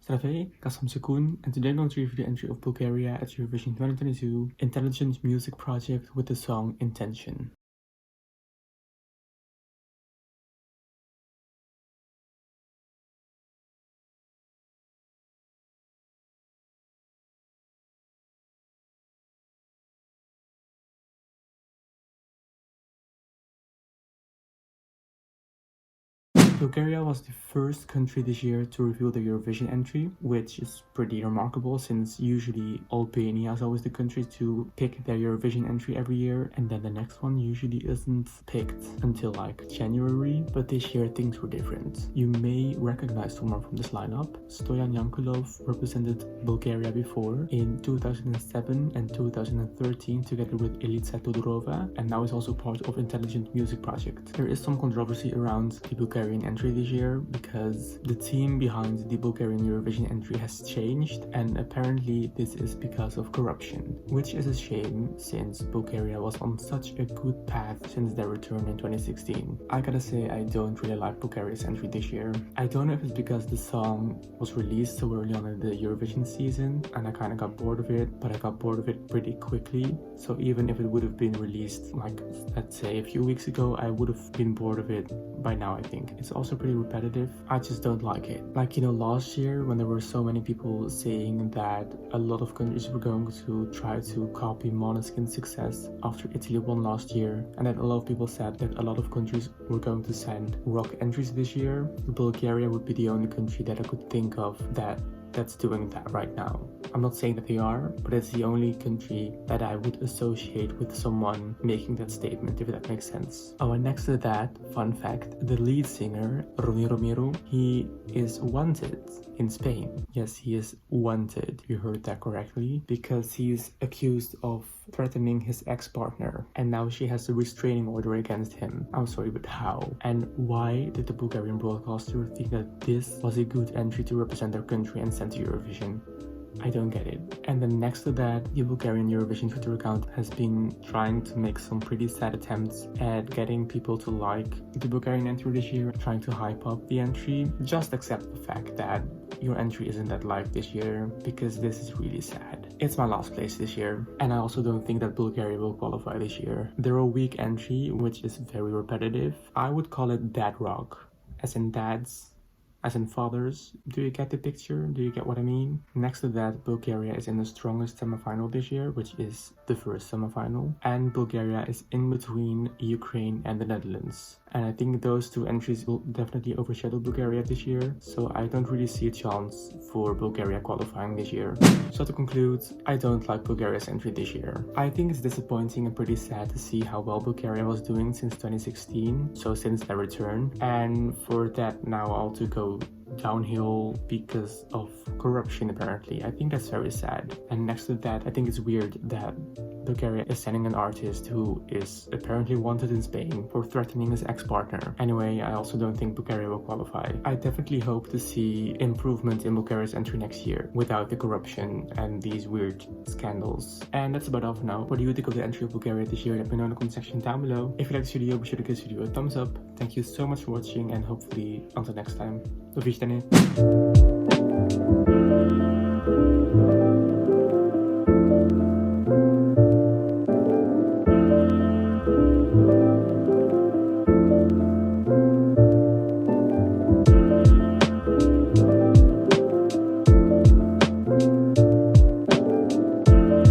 Здравей, казвам се Koen, and today I'm going to review the entry of Bulgaria at Eurovision 2022 Intelligent Music Project with the song Intention. Bulgaria was the first country this year to reveal the Eurovision entry, which is pretty remarkable since usually Albania is always the country to pick their Eurovision entry every year, and then the next one usually isn't picked until like January, but this year things were different. You may recognize someone from this lineup. Stoyan Yankulov represented Bulgaria before in 2007 and 2013 together with Ilitsa Todorova, and now is also part of Intelligent Music Project. There is some controversy around the Bulgarian entry this year because the team behind the Bulgarian Eurovision entry has changed, and apparently this is because of corruption, which is a shame since Bulgaria was on such a good path since their return in 2016. I gotta say, I don't really like Bulgaria's entry this year. I don't know if it's because the song was released so early on in the Eurovision season and I kind of got bored of it, but I got bored of it pretty quickly. So even if it would have been released like, let's say, a few weeks ago, I would have been bored of it by now. I think it's also pretty repetitive. I just don't like it. Like, you know, last year when there were so many people saying that a lot of countries were going to try to copy Måneskin's success after Italy won last year, and then a lot of people said that a lot of countries were going to send rock entries this year, Bulgaria would be the only country that I could think of that's doing that right now. I'm not saying that they are, but it's the only country that I would associate with someone making that statement, if that makes sense. Oh, and next to that, fun fact, the lead singer, Roni Romero, he is wanted in Spain. Yes, he is wanted, you heard that correctly, because he's accused of threatening his ex-partner, and now she has a restraining order against him. I'm sorry, but how? And why did the Bulgarian broadcaster think that this was a good entry to represent their country and send to Eurovision? I don't get it. And then next to that, the Bulgarian Eurovision Twitter account has been trying to make some pretty sad attempts at getting people to like the Bulgarian entry this year, trying to hype up the entry. Just accept the fact that your entry isn't that liked this year, because this is really sad. It's my last place this year, and I also don't think that Bulgaria will qualify this year. They're a weak entry, which is very repetitive. I would call it dad rock, as in dads, as in fathers. Do you get the picture? Do you get what I mean? Next to that, Bulgaria is in the strongest semifinal this year, which is the first semifinal, and Bulgaria is in between Ukraine and the Netherlands. And I think those two entries will definitely overshadow Bulgaria this year, so I don't really see a chance for Bulgaria qualifying this year. So to conclude, I don't like Bulgaria's entry this year. I think it's disappointing and pretty sad to see how well Bulgaria was doing since 2016, so since their return, and for that now all to go downhill because of corruption apparently. I think that's very sad. And next to that, I think it's weird that Bulgaria is sending an artist who is apparently wanted in Spain for threatening his ex-partner. Anyway, I also don't think Bulgaria will qualify. I definitely hope to see improvement in Bulgaria's entry next year without the corruption and these weird scandals. And that's about all for now. What do you think of the entry of Bulgaria this year? Let me know in the comment section down below. If you liked this video, be sure to give this video a thumbs up. Thank you so much for watching, and hopefully until next time. Do widzenia.